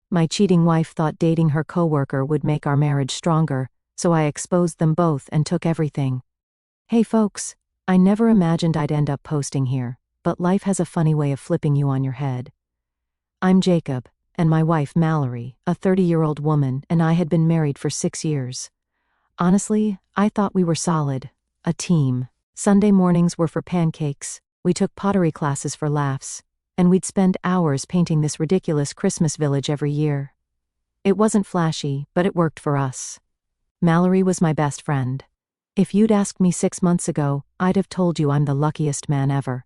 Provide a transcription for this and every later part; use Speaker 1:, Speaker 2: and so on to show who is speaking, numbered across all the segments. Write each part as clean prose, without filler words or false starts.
Speaker 1: My cheating wife thought dating her coworker would make our marriage stronger, so I exposed them both and took everything. Hey folks, I never imagined I'd end up posting here, but life has a funny way of flipping you on your head. I'm Jacob, and my wife Mallory, a 30-year-old woman, and I had been married for 6 years. Honestly, I thought we were solid, a team. Sunday mornings were for pancakes, we took pottery classes for laughs, and we'd spend hours painting this ridiculous Christmas village every year. It wasn't flashy, but it worked for us. Mallory was my best friend. If you'd asked me 6 months ago, I'd have told you I'm the luckiest man ever.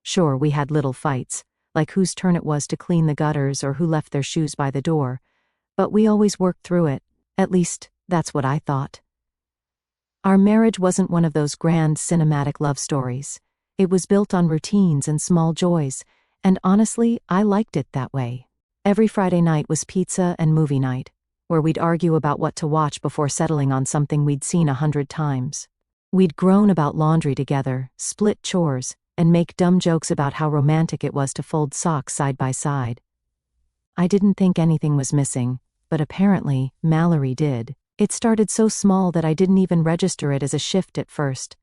Speaker 1: Sure, we had little fights, like whose turn it was to clean the gutters or who left their shoes by the door, but we always worked through it, at least, that's what I thought. Our marriage wasn't one of those grand cinematic love stories. It was built on routines and small joys, and honestly, I liked it that way. Every Friday night was pizza and movie night, where we'd argue about what to watch before settling on something we'd seen 100 times. We'd groan about laundry together, split chores, and make dumb jokes about how romantic it was to fold socks side by side. I didn't think anything was missing, but apparently, Mallory did. It started so small that I didn't even register it as a shift at first.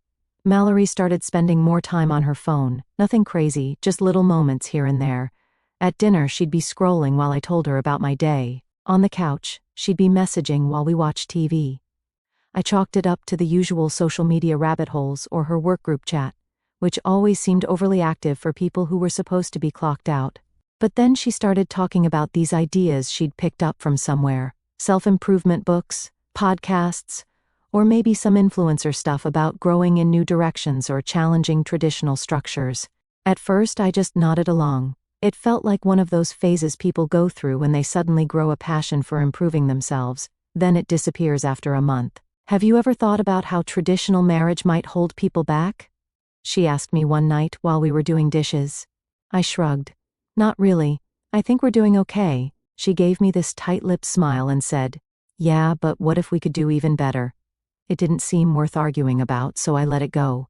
Speaker 1: Mallory started spending more time on her phone, nothing crazy, just little moments here and there. At dinner, she'd be scrolling while I told her about my day. On the couch, she'd be messaging while we watched TV. I chalked it up to the usual social media rabbit holes or her work group chat, which always seemed overly active for people who were supposed to be clocked out. But then she started talking about these ideas she'd picked up from somewhere, self-improvement books, podcasts, or maybe some influencer stuff about growing in new directions or challenging traditional structures. At first, I just nodded along. It felt like one of those phases people go through when they suddenly grow a passion for improving themselves, then it disappears after a month. Have you ever thought about how traditional marriage might hold people back? She asked me one night while we were doing dishes. I shrugged. Not really. I think we're doing okay. She gave me this tight-lipped smile and said, "Yeah, but what if we could do even better?" It didn't seem worth arguing about, so I let it go.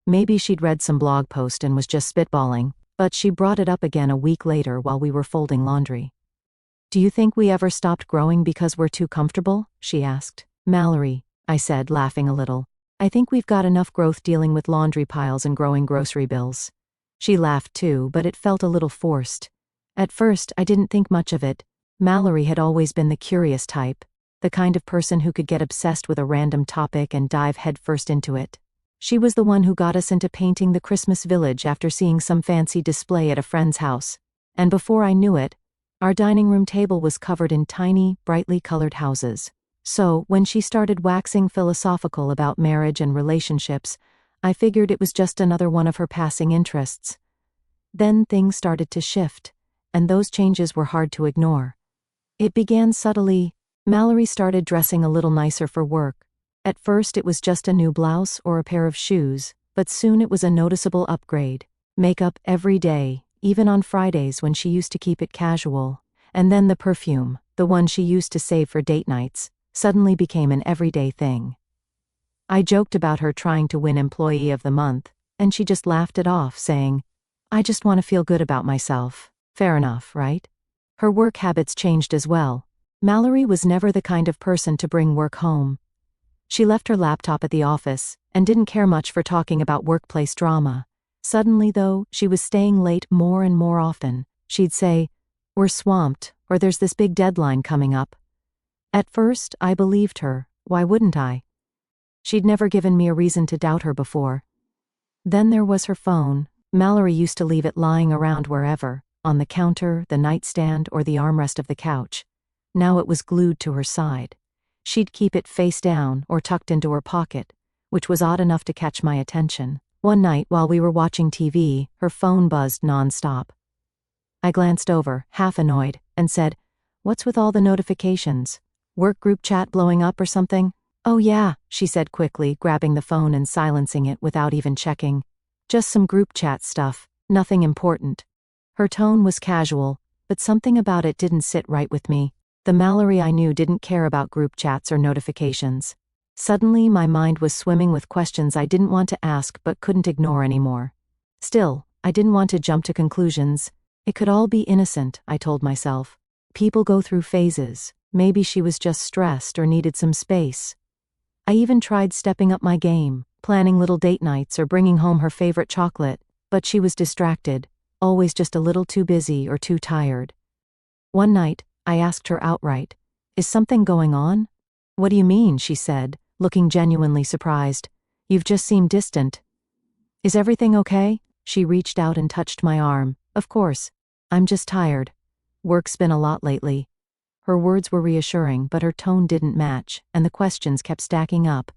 Speaker 1: Maybe she'd read some blog post and was just spitballing, but she brought it up again a week later while we were folding laundry. "Do you think we ever stopped growing because we're too comfortable?" she asked. "Mallory," I said, laughing a little, "I think we've got enough growth dealing with laundry piles and growing grocery bills." She laughed too, but it felt a little forced. At first, I didn't think much of it. Mallory had always been the curious type, the kind of person who could get obsessed with a random topic and dive headfirst into it. She was the one who got us into painting the Christmas village after seeing some fancy display at a friend's house, and before I knew it, our dining room table was covered in tiny, brightly colored houses. So, when she started waxing philosophical about marriage and relationships, I figured it was just another one of her passing interests. Then things started to shift, and those changes were hard to ignore. It began subtly. Mallory started dressing a little nicer for work. At first it was just a new blouse or a pair of shoes, but soon it was a noticeable upgrade. Makeup every day, even on Fridays when she used to keep it casual. And then the perfume, the one she used to save for date nights, suddenly became an everyday thing. I joked about her trying to win Employee of the Month, and she just laughed it off, saying, "I just want to feel good about myself." Fair enough, right? Her work habits changed as well. Mallory was never the kind of person to bring work home. She left her laptop at the office and didn't care much for talking about workplace drama. Suddenly, though, she was staying late more and more often. She'd say, "We're swamped," or "There's this big deadline coming up." At first, I believed her. Why wouldn't I? She'd never given me a reason to doubt her before. Then there was her phone. Mallory used to leave it lying around wherever, on the counter, the nightstand, or the armrest of the couch. Now it was glued to her side. She'd keep it face down or tucked into her pocket, which was odd enough to catch my attention. One night while we were watching TV, her phone buzzed nonstop. I glanced over, half annoyed, and said, "What's with all the notifications? Work group chat blowing up or something?" "Oh yeah," she said quickly, grabbing the phone and silencing it without even checking. "Just some group chat stuff, nothing important." Her tone was casual, but something about it didn't sit right with me. The Mallory I knew didn't care about group chats or notifications. Suddenly, my mind was swimming with questions I didn't want to ask but couldn't ignore anymore. Still, I didn't want to jump to conclusions. It could all be innocent, I told myself. People go through phases. Maybe she was just stressed or needed some space. I even tried stepping up my game, planning little date nights or bringing home her favorite chocolate, but she was distracted, always just a little too busy or too tired. One night, I asked her outright, "Is something going on?" "What do you mean?" she said, looking genuinely surprised. "You've just seemed distant." "Is everything okay?" She reached out and touched my arm. "Of course. I'm just tired. Work's been a lot lately." Her words were reassuring, but her tone didn't match, and the questions kept stacking up.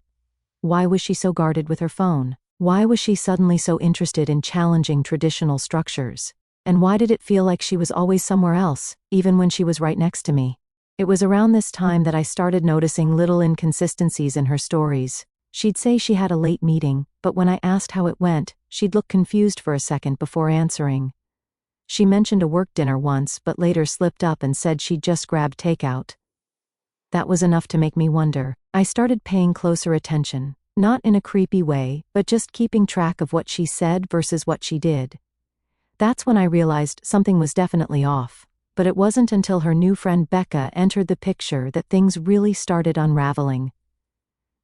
Speaker 1: Why was she so guarded with her phone? Why was she suddenly so interested in challenging traditional structures? And why did it feel like she was always somewhere else, even when she was right next to me? It was around this time that I started noticing little inconsistencies in her stories. She'd say she had a late meeting, but when I asked how it went, she'd look confused for a second before answering. She mentioned a work dinner once, but later slipped up and said she'd just grabbed takeout. That was enough to make me wonder. I started paying closer attention, not in a creepy way, but just keeping track of what she said versus what she did. That's when I realized something was definitely off, but it wasn't until her new friend Becca entered the picture that things really started unraveling.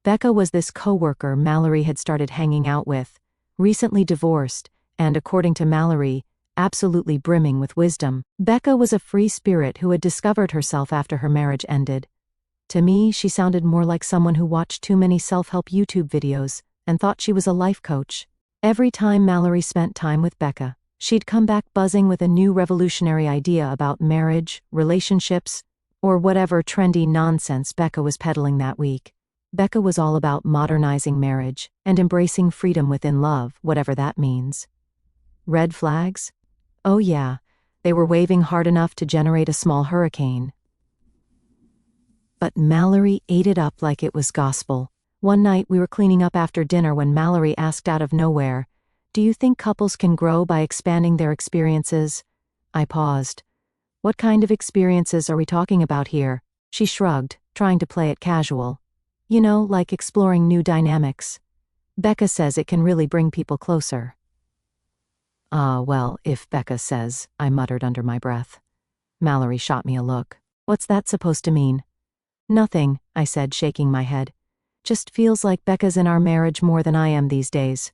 Speaker 1: Becca was this coworker Mallory had started hanging out with, recently divorced, and according to Mallory, absolutely brimming with wisdom. Becca was a free spirit who had discovered herself after her marriage ended. To me, she sounded more like someone who watched too many self-help YouTube videos and thought she was a life coach. Every time Mallory spent time with Becca, she'd come back buzzing with a new revolutionary idea about marriage, relationships, or whatever trendy nonsense Becca was peddling that week. Becca was all about modernizing marriage and embracing freedom within love, whatever that means. Red flags? Oh yeah, they were waving hard enough to generate a small hurricane. But Mallory ate it up like it was gospel. One night we were cleaning up after dinner when Mallory asked out of nowhere, "Do you think couples can grow by expanding their experiences?" I paused. "What kind of experiences are we talking about here?" She shrugged, trying to play it casual. "You know, like exploring new dynamics. Becca says it can really bring people closer." Well, if Becca says," I muttered under my breath. Mallory shot me a look. "What's that supposed to mean?" "Nothing," I said, shaking my head. "Just feels like Becca's in our marriage more than I am these days."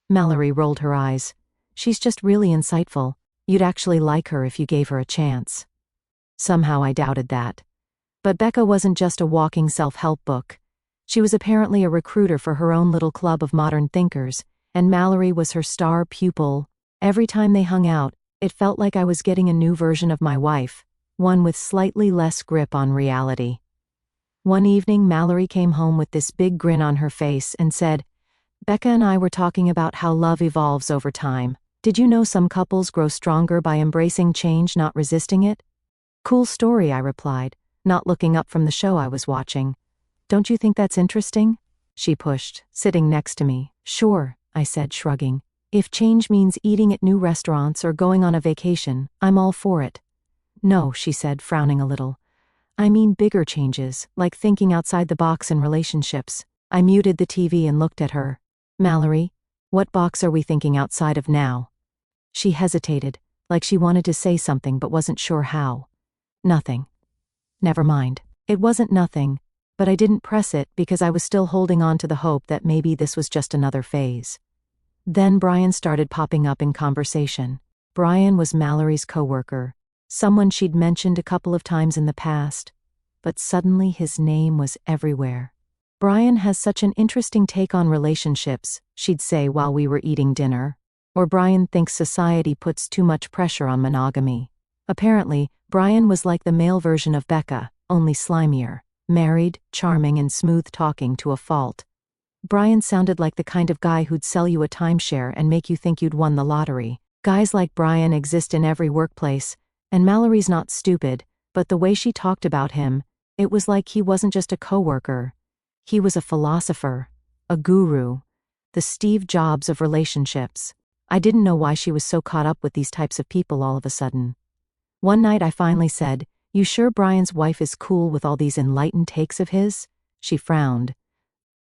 Speaker 1: Mallory rolled her eyes. "She's just really insightful. You'd actually like her if you gave her a chance." Somehow I doubted that. But Becca wasn't just a walking self-help book. She was apparently a recruiter for her own little club of modern thinkers, and Mallory was her star pupil. Every time they hung out, it felt like I was getting a new version of my wife, one with slightly less grip on reality. One evening, Mallory came home with this big grin on her face and said, "Becca and I were talking about how love evolves over time. Did you know some couples grow stronger by embracing change, not resisting it?" "Cool story," I replied, not looking up from the show I was watching. "Don't you think that's interesting?" She pushed, sitting next to me. "Sure," I said, shrugging. "If change means eating at new restaurants or going on a vacation, I'm all for it." "No," she said, frowning a little. "I mean bigger changes, like thinking outside the box in relationships." I muted the TV and looked at her. "Mallory, what box are we thinking outside of now?" She hesitated, like she wanted to say something but wasn't sure how. "Nothing." Never mind. It wasn't nothing, but I didn't press it because I was still holding on to the hope that maybe this was just another phase. Then Brian started popping up in conversation. Brian was Mallory's coworker, someone she'd mentioned a couple of times in the past, but suddenly his name was everywhere. "Brian has such an interesting take on relationships," she'd say while we were eating dinner. Or Brian thinks society puts too much pressure on monogamy. Apparently, Brian was like the male version of Becca, only slimier, married, charming and smooth-talking to a fault. Brian sounded like the kind of guy who'd sell you a timeshare and make you think you'd won the lottery. Guys like Brian exist in every workplace, and Mallory's not stupid, but the way she talked about him, it was like he wasn't just a coworker. He was a philosopher, a guru, the Steve Jobs of relationships. I didn't know why she was so caught up with these types of people all of a sudden. One night I finally said, "You sure Brian's wife is cool with all these enlightened takes of his?" She frowned.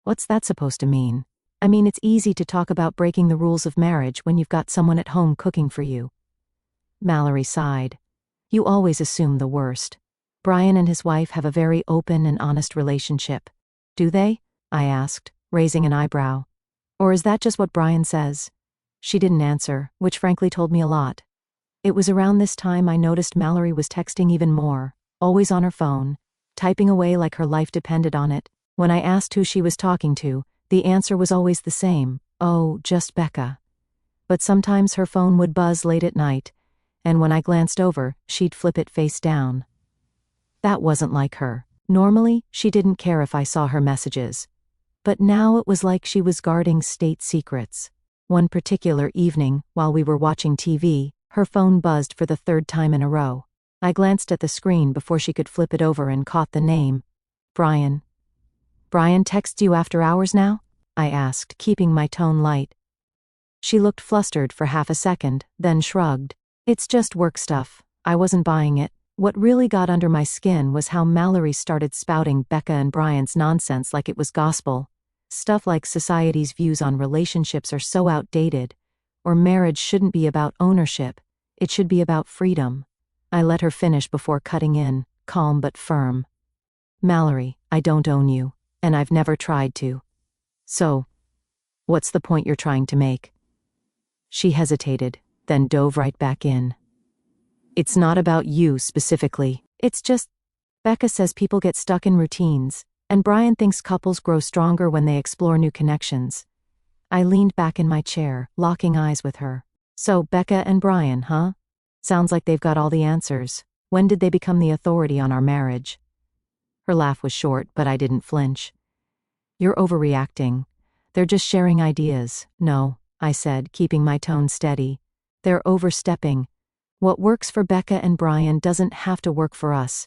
Speaker 1: "What's that supposed to mean?" "I mean, it's easy to talk about breaking the rules of marriage when you've got someone at home cooking for you." Mallory sighed. You always assume the worst. Brian and his wife have a very open and honest relationship. Do they? I asked, raising an eyebrow. Or is that just what Brian says? She didn't answer, which frankly told me a lot. It was around this time I noticed Mallory was texting even more, always on her phone, typing away like her life depended on it. When I asked who she was talking to, the answer was always the same: oh, just Becca. But sometimes her phone would buzz late at night, and when I glanced over, she'd flip it face down. That wasn't like her. Normally, she didn't care if I saw her messages. But now it was like she was guarding state secrets. One particular evening, while we were watching TV, her phone buzzed for the third time in a row. I glanced at the screen before she could flip it over and caught the name. Brian. Brian texts you after hours now? I asked, keeping my tone light. She looked flustered for half a second, then shrugged. It's just work stuff. I wasn't buying it. What really got under my skin was how Mallory started spouting Becca and Brian's nonsense like it was gospel. Stuff like society's views on relationships are so outdated, or marriage shouldn't be about ownership, it should be about freedom. I let her finish before cutting in, calm but firm. Mallory, I don't own you, and I've never tried to. So, what's the point you're trying to make? She hesitated, then dove right back in. It's not about you specifically. It's just, Becca says people get stuck in routines, and Brian thinks couples grow stronger when they explore new connections. I leaned back in my chair, locking eyes with her. So, Becca and Brian, huh? Sounds like they've got all the answers. When did they become the authority on our marriage? Her laugh was short, but I didn't flinch. You're overreacting. They're just sharing ideas. No, I said, keeping my tone steady. They're overstepping. What works for Becca and Brian doesn't have to work for us.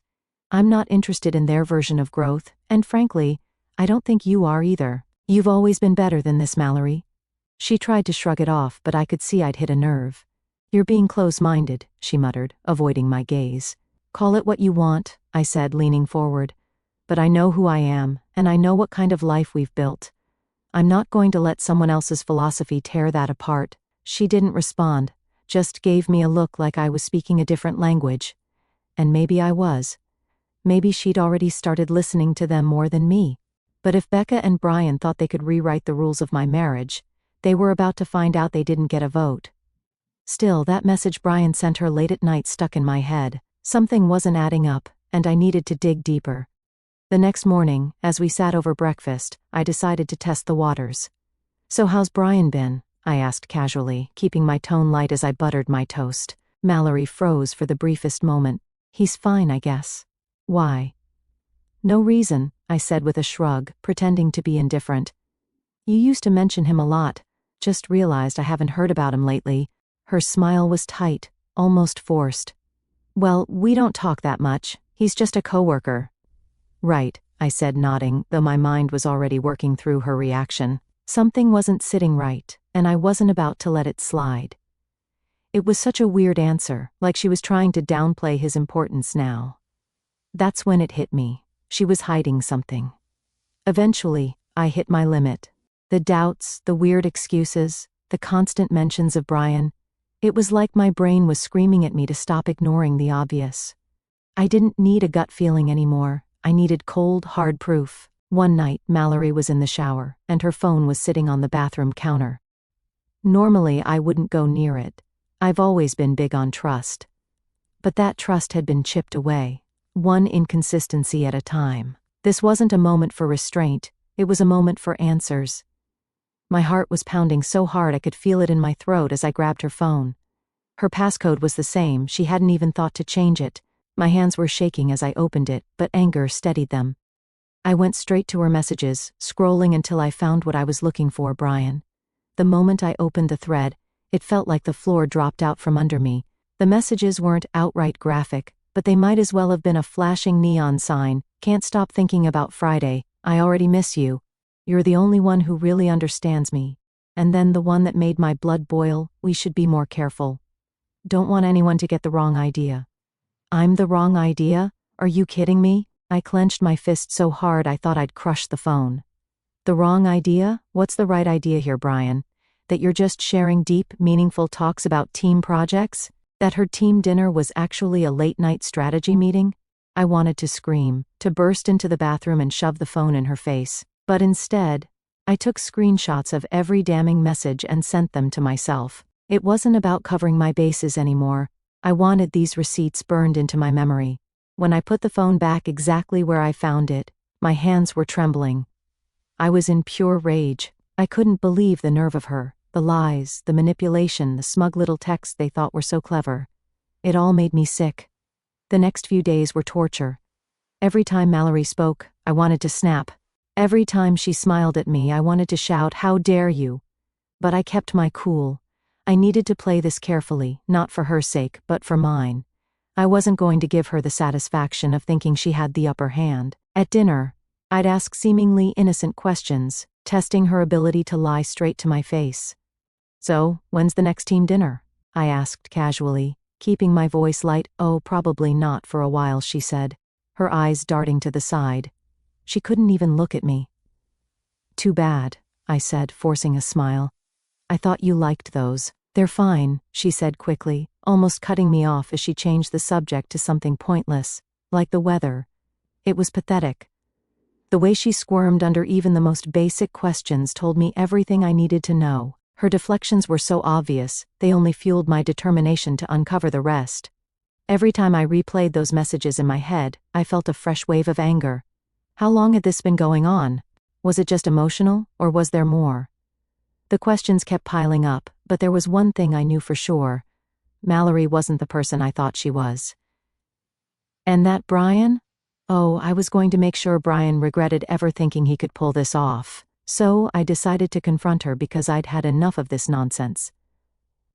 Speaker 1: I'm not interested in their version of growth, and frankly, I don't think you are either. You've always been better than this, Mallory. She tried to shrug it off, but I could see I'd hit a nerve. You're being close-minded, she muttered, avoiding my gaze. Call it what you want, I said, leaning forward. But I know who I am, and I know what kind of life we've built. I'm not going to let someone else's philosophy tear that apart. She didn't respond, just gave me a look like I was speaking a different language. And maybe I was. Maybe she'd already started listening to them more than me. But if Becca and Brian thought they could rewrite the rules of my marriage, they were about to find out they didn't get a vote. Still, that message Brian sent her late at night stuck in my head. Something wasn't adding up, and I needed to dig deeper. The next morning, as we sat over breakfast, I decided to test the waters. So how's Brian been? I asked casually, keeping my tone light as I buttered my toast. Mallory froze for the briefest moment. He's fine, I guess. Why? No reason, I said with a shrug, pretending to be indifferent. You used to mention him a lot. Just realized I haven't heard about him lately. Her smile was tight, almost forced. Well, we don't talk that much. He's just a coworker. Right, I said, nodding, though my mind was already working through her reaction. Something wasn't sitting right, and I wasn't about to let it slide. It was such a weird answer, like she was trying to downplay his importance now. That's when it hit me. She was hiding something. Eventually, I hit my limit. The doubts, the weird excuses, the constant mentions of Brian. It was like my brain was screaming at me to stop ignoring the obvious. I didn't need a gut feeling anymore. I needed cold, hard proof. One night, Mallory was in the shower, and her phone was sitting on the bathroom counter. Normally, I wouldn't go near it. I've always been big on trust. But that trust had been chipped away, one inconsistency at a time. This wasn't a moment for restraint, it was a moment for answers. My heart was pounding so hard I could feel it in my throat as I grabbed her phone. Her passcode was the same, she hadn't even thought to change it. My hands were shaking as I opened it, but anger steadied them. I went straight to her messages, scrolling until I found what I was looking for, Brian. The moment I opened the thread, it felt like the floor dropped out from under me. The messages weren't outright graphic, but they might as well have been a flashing neon sign. Can't stop thinking about Friday. I already miss you. You're the only one who really understands me. And then the one that made my blood boil. We should be more careful. Don't want anyone to get the wrong idea. I'm the wrong idea? Are you kidding me? I clenched my fist so hard I thought I'd crush the phone. The wrong idea? What's the right idea here, Brian? That you're just sharing deep, meaningful talks about team projects? That her team dinner was actually a late-night strategy meeting? I wanted to scream, to burst into the bathroom and shove the phone in her face. But instead, I took screenshots of every damning message and sent them to myself. It wasn't about covering my bases anymore. I wanted these receipts burned into my memory. When I put the phone back exactly where I found it, my hands were trembling. I was in pure rage. I couldn't believe the nerve of her, the lies, the manipulation, the smug little texts they thought were so clever. It all made me sick. The next few days were torture. Every time Mallory spoke, I wanted to snap. Every time she smiled at me, I wanted to shout, "How dare you?" But I kept my cool. I needed to play this carefully, not for her sake, but for mine. I wasn't going to give her the satisfaction of thinking she had the upper hand. At dinner, I'd ask seemingly innocent questions, testing her ability to lie straight to my face. "So, when's the next team dinner?" I asked casually, keeping my voice light. "Oh, probably not for a while," she said, her eyes darting to the side. She couldn't even look at me. "Too bad," I said, forcing a smile. "I thought you liked those." "They're fine," she said quickly, almost cutting me off as she changed the subject to something pointless, like the weather. It was pathetic. The way she squirmed under even the most basic questions told me everything I needed to know. Her deflections were so obvious, they only fueled my determination to uncover the rest. Every time I replayed those messages in my head, I felt a fresh wave of anger. How long had this been going on? Was it just emotional, or was there more? The questions kept piling up, but there was one thing I knew for sure. Mallory wasn't the person I thought she was. And that Brian? Oh, I was going to make sure Brian regretted ever thinking he could pull this off. So I decided to confront her because I'd had enough of this nonsense.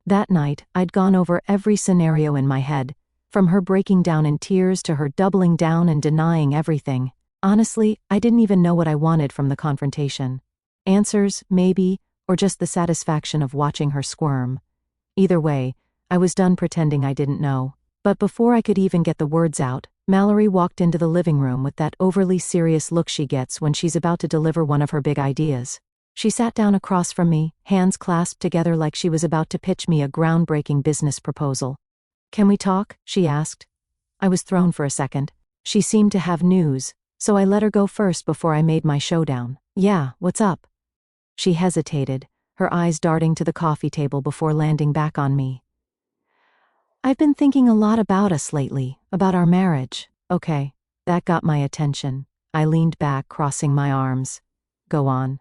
Speaker 1: That night, I'd gone over every scenario in my head, from her breaking down in tears to her doubling down and denying everything. Honestly, I didn't even know what I wanted from the confrontation. Answers, maybe, or just the satisfaction of watching her squirm. Either way, I was done pretending I didn't know. But before I could even get the words out, Mallory walked into the living room with that overly serious look she gets when she's about to deliver one of her big ideas. She sat down across from me, hands clasped together like she was about to pitch me a groundbreaking business proposal. "Can we talk?" she asked. I was thrown for a second. She seemed to have news, so I let her go first before I made my showdown. "Yeah, what's up?" She hesitated, her eyes darting to the coffee table before landing back on me. "I've been thinking a lot about us lately, about our marriage." Okay, that got my attention. I leaned back, crossing my arms. "Go on."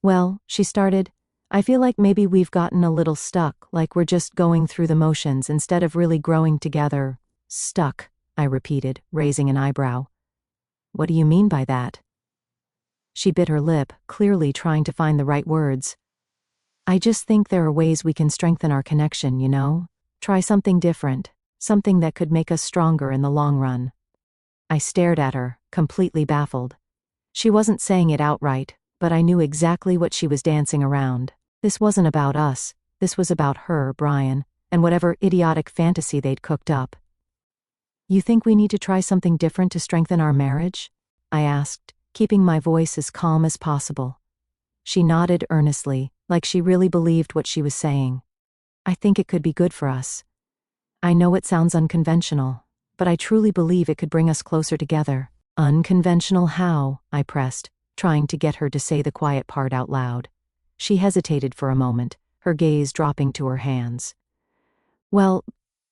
Speaker 1: "Well," she started, "I feel like maybe we've gotten a little stuck, like we're just going through the motions instead of really growing together." "Stuck," I repeated, raising an eyebrow. "What do you mean by that?" She bit her lip, clearly trying to find the right words. "I just think there are ways we can strengthen our connection, you know? Try something different, something that could make us stronger in the long run." I stared at her, completely baffled. She wasn't saying it outright, but I knew exactly what she was dancing around. This wasn't about us, this was about her, Brian, and whatever idiotic fantasy they'd cooked up. "You think we need to try something different to strengthen our marriage?" I asked, keeping my voice as calm as possible. She nodded earnestly, like she really believed what she was saying. "I think it could be good for us. I know it sounds unconventional, but I truly believe it could bring us closer together." "Unconventional how?" I pressed, trying to get her to say the quiet part out loud. She hesitated for a moment, her gaze dropping to her hands. "Well,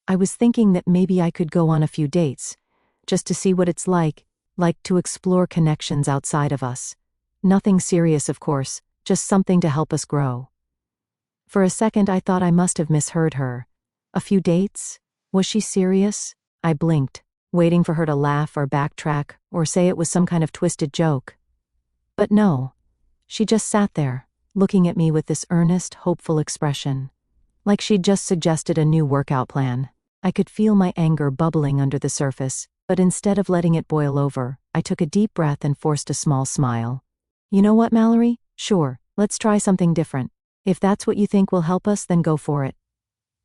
Speaker 1: I was thinking that maybe I could go on a few dates, just to see what it's like to explore connections outside of us. Nothing serious, of course, just something to help us grow." For a second I thought I must have misheard her. A few dates? Was she serious? I blinked, waiting for her to laugh or backtrack or say it was some kind of twisted joke. But no. She just sat there, looking at me with this earnest, hopeful expression. Like she'd just suggested a new workout plan. I could feel my anger bubbling under the surface, but instead of letting it boil over, I took a deep breath and forced a small smile. "You know what, Mallory? Sure, let's try something different. If that's what you think will help us, then go for it."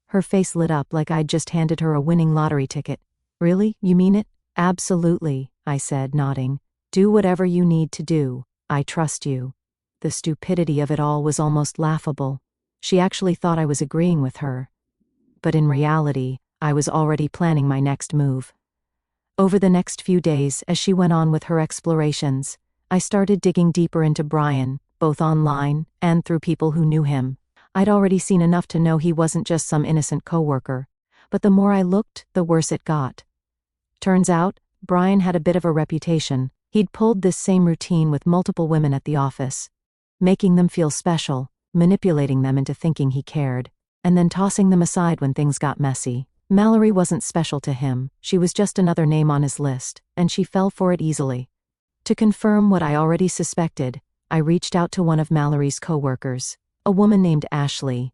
Speaker 1: Her face lit up like I'd just handed her a winning lottery ticket. "Really? You mean it?" "Absolutely," I said, nodding. "Do whatever you need to do. I trust you." The stupidity of it all was almost laughable. She actually thought I was agreeing with her. But in reality, I was already planning my next move. Over the next few days, as she went on with her explorations, I started digging deeper into Brian, both online and through people who knew him. I'd already seen enough to know he wasn't just some innocent coworker, but the more I looked, the worse it got. Turns out, Brian had a bit of a reputation. He'd pulled this same routine with multiple women at the office, making them feel special, manipulating them into thinking he cared, and then tossing them aside when things got messy. Mallory wasn't special to him, she was just another name on his list, and she fell for it easily. To confirm what I already suspected, I reached out to one of Mallory's coworkers, a woman named Ashley.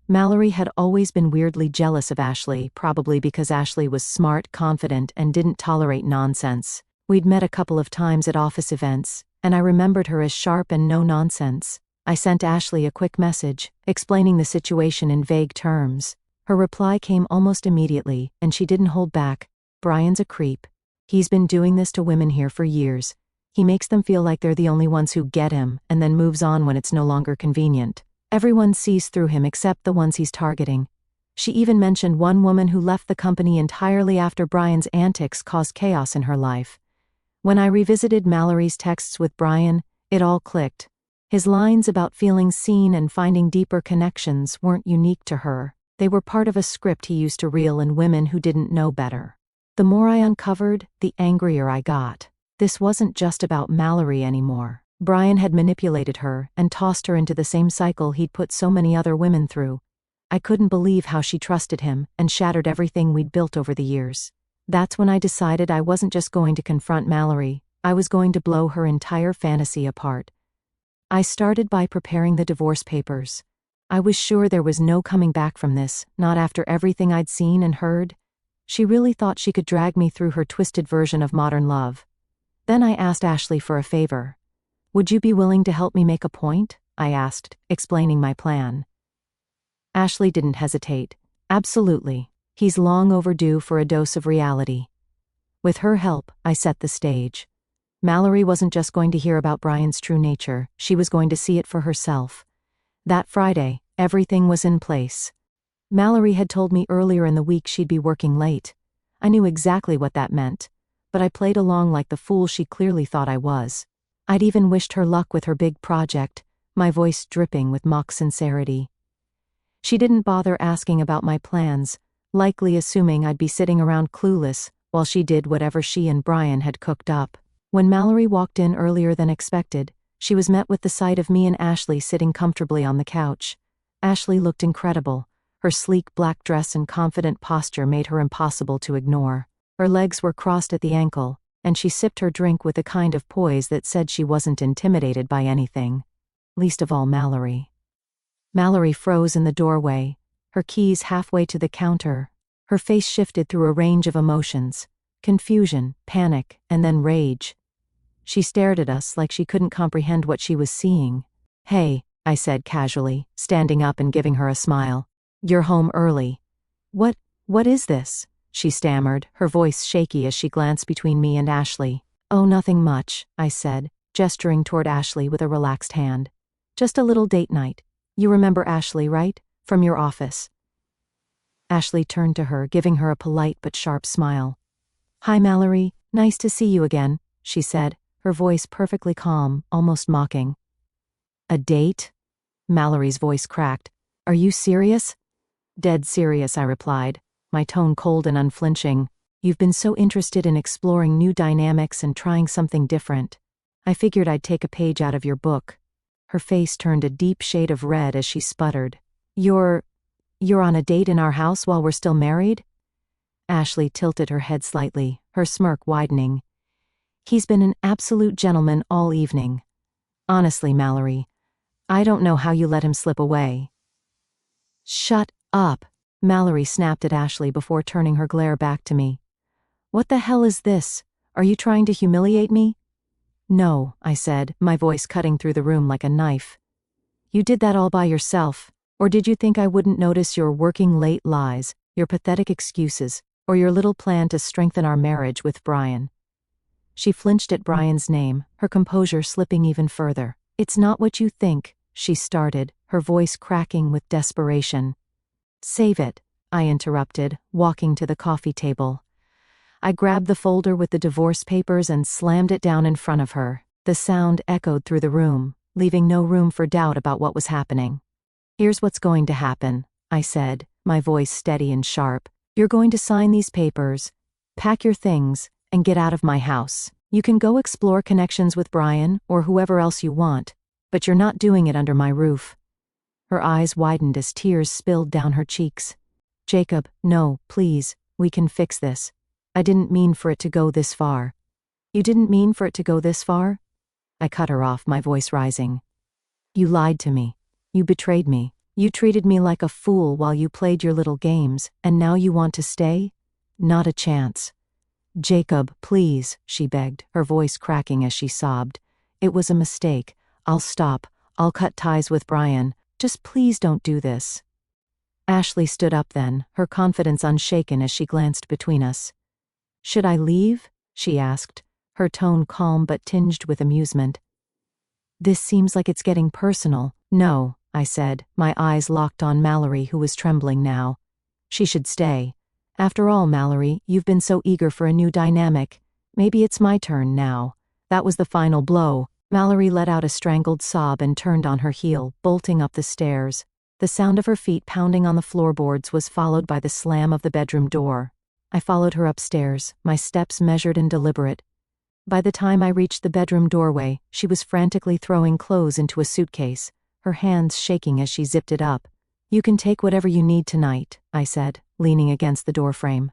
Speaker 1: Mallory had always been weirdly jealous of Ashley, probably because Ashley was smart, confident, and didn't tolerate nonsense. We'd met a couple of times at office events, and I remembered her as sharp and no-nonsense. I sent Ashley a quick message, explaining the situation in vague terms. Her reply came almost immediately, and she didn't hold back. "Brian's a creep. He's been doing this to women here for years. He makes them feel like they're the only ones who get him, and then moves on when it's no longer convenient. Everyone sees through him except the ones he's targeting." She even mentioned one woman who left the company entirely after Brian's antics caused chaos in her life. When I revisited Mallory's texts with Brian, it all clicked. His lines about feeling seen and finding deeper connections weren't unique to her. They were part of a script he used to reel in women who didn't know better. The more I uncovered, the angrier I got. This wasn't just about Mallory anymore. Brian had manipulated her and tossed her into the same cycle he'd put so many other women through. I couldn't believe how she trusted him and shattered everything we'd built over the years. That's when I decided I wasn't just going to confront Mallory, I was going to blow her entire fantasy apart. I started by preparing the divorce papers. I was sure there was no coming back from this, not after everything I'd seen and heard. She really thought she could drag me through her twisted version of modern love. Then I asked Ashley for a favor. "Would you be willing to help me make a point?" I asked, explaining my plan. Ashley didn't hesitate. "Absolutely. He's long overdue for a dose of reality." With her help, I set the stage. Mallory wasn't just going to hear about Brian's true nature, she was going to see it for herself. That Friday, everything was in place. Mallory had told me earlier in the week she'd be working late. I knew exactly what that meant, but I played along like the fool she clearly thought I was. I'd even wished her luck with her big project, my voice dripping with mock sincerity. She didn't bother asking about my plans, likely assuming I'd be sitting around clueless while she did whatever she and Brian had cooked up. When Mallory walked in earlier than expected, she was met with the sight of me and Ashley sitting comfortably on the couch. Ashley looked incredible. Her sleek black dress and confident posture made her impossible to ignore. Her legs were crossed at the ankle, and she sipped her drink with a kind of poise that said she wasn't intimidated by anything. Least of all Mallory. Mallory froze in the doorway, her keys halfway to the counter. Her face shifted through a range of emotions: confusion, panic, and then rage. She stared at us like she couldn't comprehend what she was seeing. "Hey," I said casually, standing up and giving her a smile. "You're home early." What is this?" she stammered, her voice shaky as she glanced between me and Ashley. "Oh, nothing much," I said, gesturing toward Ashley with a relaxed hand. "Just a little date night. You remember Ashley, right? From your office." Ashley turned to her, giving her a polite but sharp smile. "Hi, Mallory. Nice to see you again," she said, her voice perfectly calm, almost mocking. "A date?" Mallory's voice cracked. "Are you serious?" "Dead serious," I replied, my tone cold and unflinching. "You've been so interested in exploring new dynamics and trying something different. I figured I'd take a page out of your book." Her face turned a deep shade of red as she sputtered. You're on a date in our house while we're still married?" Ashley tilted her head slightly, her smirk widening. "He's been an absolute gentleman all evening. Honestly, Mallory, I don't know how you let him slip away." "Shut up," Mallory snapped at Ashley before turning her glare back to me. "What the hell is this? Are you trying to humiliate me?" "No," I said, my voice cutting through the room like a knife. "You did that all by yourself. Or did you think I wouldn't notice your working late lies, your pathetic excuses, or your little plan to strengthen our marriage with Brian?" She flinched at Brian's name, her composure slipping even further. "It's not what you think," she started, her voice cracking with desperation. "Save it," I interrupted, walking to the coffee table. I grabbed the folder with the divorce papers and slammed it down in front of her. The sound echoed through the room, leaving no room for doubt about what was happening. "Here's what's going to happen," I said, my voice steady and sharp. "You're going to sign these papers, pack your things, and get out of my house. You can go explore connections with Brian or whoever else you want, but you're not doing it under my roof." Her eyes widened as tears spilled down her cheeks. "Jacob, no, please, we can fix this. I didn't mean for it to go this far." "You didn't mean for it to go this far?" I cut her off, my voice rising. "You lied to me. You betrayed me. You treated me like a fool while you played your little games, and now you want to stay? Not a chance." "Jacob, please," she begged, her voice cracking as she sobbed. "It was a mistake. I'll stop. I'll cut ties with Brian. Just please don't do this." Ashley stood up then, her confidence unshaken as she glanced between us. "Should I leave?" she asked, her tone calm but tinged with amusement. "This seems like it's getting personal." "No," I said, my eyes locked on Mallory, who was trembling now. "She should stay. After all, Mallory, you've been so eager for a new dynamic. Maybe it's my turn now." That was the final blow. Mallory let out a strangled sob and turned on her heel, bolting up the stairs. The sound of her feet pounding on the floorboards was followed by the slam of the bedroom door. I followed her upstairs, my steps measured and deliberate. By the time I reached the bedroom doorway, she was frantically throwing clothes into a suitcase, her hands shaking as she zipped it up. "You can take whatever you need tonight," I said, leaning against the doorframe.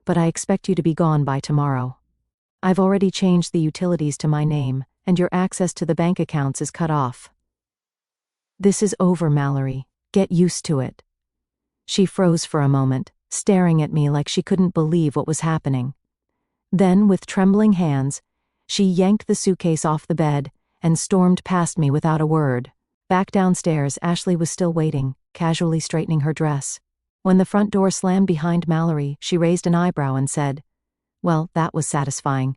Speaker 1: "But I expect you to be gone by tomorrow. I've already changed the utilities to my name, and your access to the bank accounts is cut off." "This is over, Mallory. Get used to it." She froze for a moment, staring at me like she couldn't believe what was happening. Then, with trembling hands, she yanked the suitcase off the bed and stormed past me without a word. Back downstairs, Ashley was still waiting, casually straightening her dress. When the front door slammed behind Mallory, she raised an eyebrow and said, "Well, that was satisfying."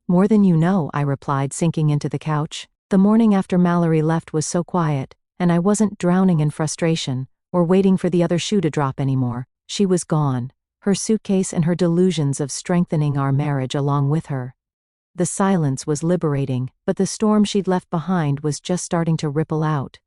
Speaker 1: "More than you know," I replied, sinking into the couch. The morning after Mallory left was so quiet, and I wasn't drowning in frustration or waiting for the other shoe to drop anymore. She was gone, her suitcase and her delusions of strengthening our marriage along with her. The silence was liberating, but the storm she'd left behind was just starting to ripple out.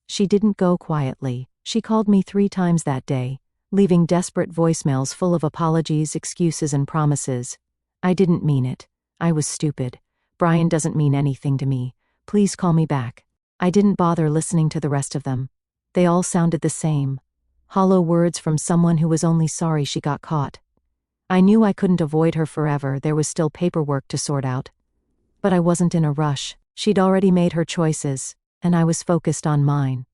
Speaker 1: She didn't go quietly. She called me 3 times that day, leaving desperate voicemails full of apologies, excuses, and promises. "I didn't mean it. I was stupid. Brian doesn't mean anything to me. Please call me back." I didn't bother listening to the rest of them. They all sounded the same. Hollow words from someone who was only sorry she got caught. I knew I couldn't avoid her forever, there was still paperwork to sort out. But I wasn't in a rush. She'd already made her choices, and I was focused on mine.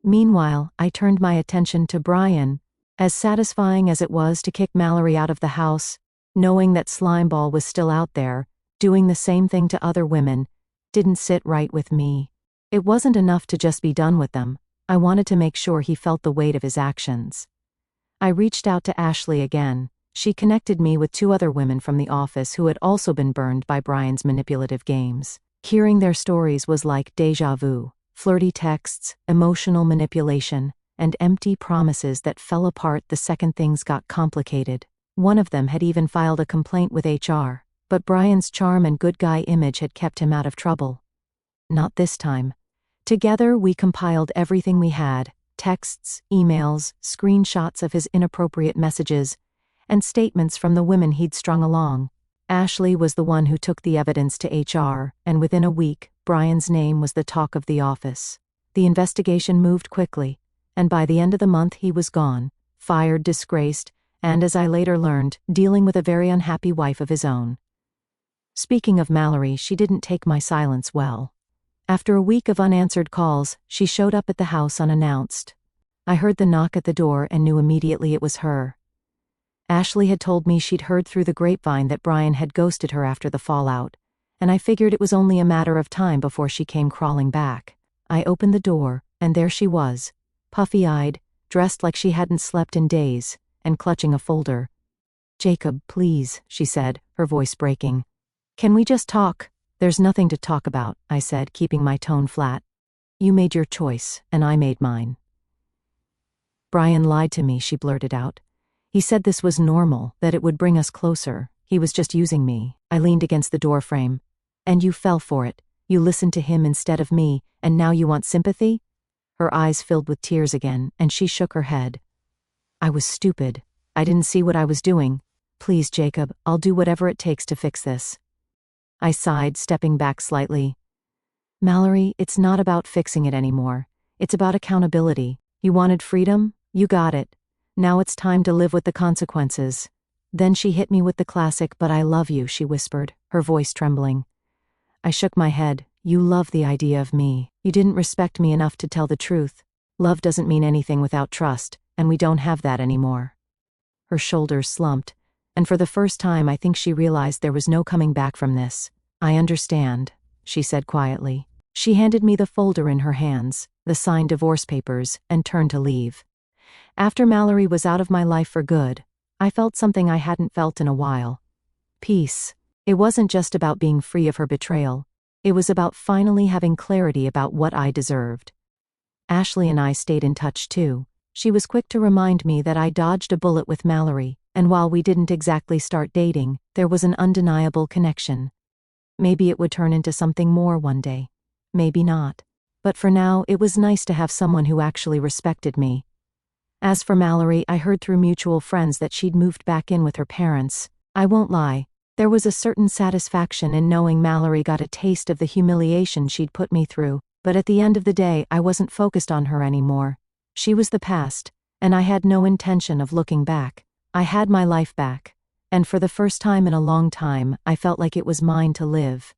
Speaker 1: Meanwhile, I turned my attention to Brian. As satisfying as it was to kick Mallory out of the house, knowing that Slimeball was still out there, doing the same thing to other women, didn't sit right with me. It wasn't enough to just be done with them. I wanted to make sure he felt the weight of his actions. I reached out to Ashley again. She connected me with 2 other women from the office who had also been burned by Brian's manipulative games. Hearing their stories was like déjà vu. Flirty texts, emotional manipulation, and empty promises that fell apart the second things got complicated. One of them had even filed a complaint with HR, but Brian's charm and good guy image had kept him out of trouble. Not this time. Together, we compiled everything we had: texts, emails, screenshots of his inappropriate messages, and statements from the women he'd strung along. Ashley was the one who took the evidence to HR, and within a week, Brian's name was the talk of the office. The investigation moved quickly, and by the end of the month he was gone, fired, disgraced, and, as I later learned, dealing with a very unhappy wife of his own. Speaking of Mallory, she didn't take my silence well. After a week of unanswered calls, she showed up at the house unannounced. I heard the knock at the door and knew immediately it was her. Ashley had told me she'd heard through the grapevine that Brian had ghosted her after the fallout, and I figured it was only a matter of time before she came crawling back. I opened the door, and there she was, puffy-eyed, dressed like she hadn't slept in days, and clutching a folder. "Jacob, please," she said, her voice breaking. "Can we just talk?" "There's nothing to talk about," I said, keeping my tone flat. "You made your choice, and I made mine." Brian lied to me, she blurted out. He said this was normal, that it would bring us closer. He was just using me. I leaned against the door frame. And you fell for it. You listened to him instead of me, and now you want sympathy? Her eyes filled with tears again, and she shook her head. I was stupid. I didn't see what I was doing. Please, Jacob, I'll do whatever it takes to fix this. I sighed, stepping back slightly. Mallory, it's not about fixing it anymore. It's about accountability. You wanted freedom? You got it. Now it's time to live with the consequences. Then she hit me with the classic, "But I love you," she whispered, her voice trembling. I shook my head. You love the idea of me. You didn't respect me enough to tell the truth. Love doesn't mean anything without trust, and we don't have that anymore. Her shoulders slumped, and for the first time I think she realized there was no coming back from this. I understand, she said quietly. She handed me the folder in her hands, the signed divorce papers, and turned to leave. After Mallory was out of my life for good, I felt something I hadn't felt in a while. Peace. It wasn't just about being free of her betrayal. It was about finally having clarity about what I deserved. Ashley and I stayed in touch too. She was quick to remind me that I dodged a bullet with Mallory, and while we didn't exactly start dating, there was an undeniable connection. Maybe it would turn into something more one day. Maybe not. But for now, it was nice to have someone who actually respected me. As for Mallory, I heard through mutual friends that she'd moved back in with her parents. I won't lie. There was a certain satisfaction in knowing Mallory got a taste of the humiliation she'd put me through, but at the end of the day I wasn't focused on her anymore. She was the past, and I had no intention of looking back. I had my life back, and for the first time in a long time I felt like it was mine to live.